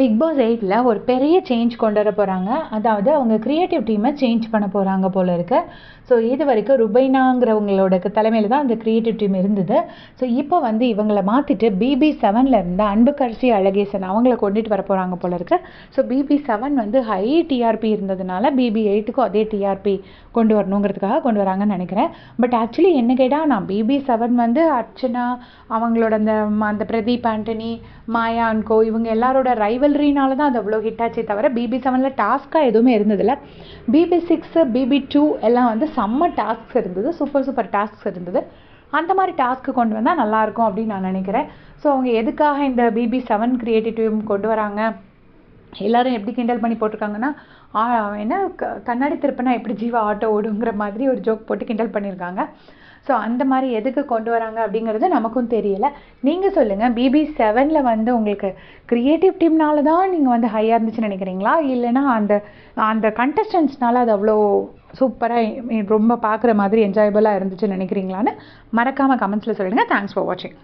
Big pass 8ல் ஒரு பெரிய change கொண்டு வர போகிறாங்க. அதாவது அவங்க கிரியேட்டிவ் டீமை சேஞ்ச் பண்ண போகிறாங்க போல இருக்கு. ஸோ இது வரைக்கும் ருபைனாங்கிறவங்களோட தலைமையில் தான் அந்த கிரியேட்டிவ் டீம் இருந்தது. ஸோ இப்போ வந்து இவங்களை மாற்றிட்டு BB7 இருந்த அன்புக்கரசி அழகேசன் அவங்கள கொண்டுட்டு வர போகிறாங்க போல இருக்கு. ஸோ BB7 வந்து ஹை டிஆர்பி இருந்ததுனால BB8க்கும் அதே டிஆர்பி கொண்டு வரணுங்கிறதுக்காக கொண்டு வராங்கன்னு நினைக்கிறேன். பட் ஆக்சுவலி என்ன கேட்டால் நான் BB7 வந்து அர்ச்சனா அவங்களோட அந்த பிரதீப் ஆண்டனி மாயா அன்கோ இவங்க எல்லாரோட ரைவல்ரினால தான் அது அவ்வளோ ஹிட் ஆச்சே தவிர BB7 டாஸ்க்காக எதுவுமே இருந்ததில்ல. BB6 BB2 எல்லாம் வந்து செம்ம டாஸ்க்ஸ் இருந்தது, சூப்பர் டாஸ்க்ஸ் இருந்தது. அந்த மாதிரி டாஸ்க்கு கொண்டு வந்தால் நல்லாயிருக்கும் அப்படின்னு நான் நினைக்கிறேன். ஸோ அவங்க எதுக்காக இந்த BB7 கிரியேட்டிவ் டீம் கொண்டு வராங்க, எல்லோரும் எப்படி கிண்டல் பண்ணி போட்டிருக்காங்கன்னா என்ன கண்ணாடி திருப்பினா எப்படி ஜீவா ஆட்டோ ஓடுங்கிற மாதிரி ஒரு ஜோக் போட்டு கிண்டல் பண்ணியிருக்காங்க. ஸோ அந்த மாதிரி எதுக்கு கொண்டு வராங்க அப்படிங்கிறது நமக்கும் தெரியலை. நீங்கள் சொல்லுங்கள், BB7 வந்து உங்களுக்கு க்ரியேட்டிவ் டீம்னால தான் நீங்கள் வந்து ஹையாக இருந்துச்சுன்னு நினைக்கிறீங்களா, இல்லைனா அந்த அந்த கண்டஸ்டன்ஸ்னால அது அவ்வளோ சூப்பராக ரொம்ப பார்க்குற மாதிரி என்ஜாயபுளாக இருந்துச்சுன்னு நினைக்கிறீங்களான்னு மறக்காமல் கமெண்ட்ஸில் சொல்லுங்கள். தேங்க்ஸ் ஃபார் வாட்சிங்.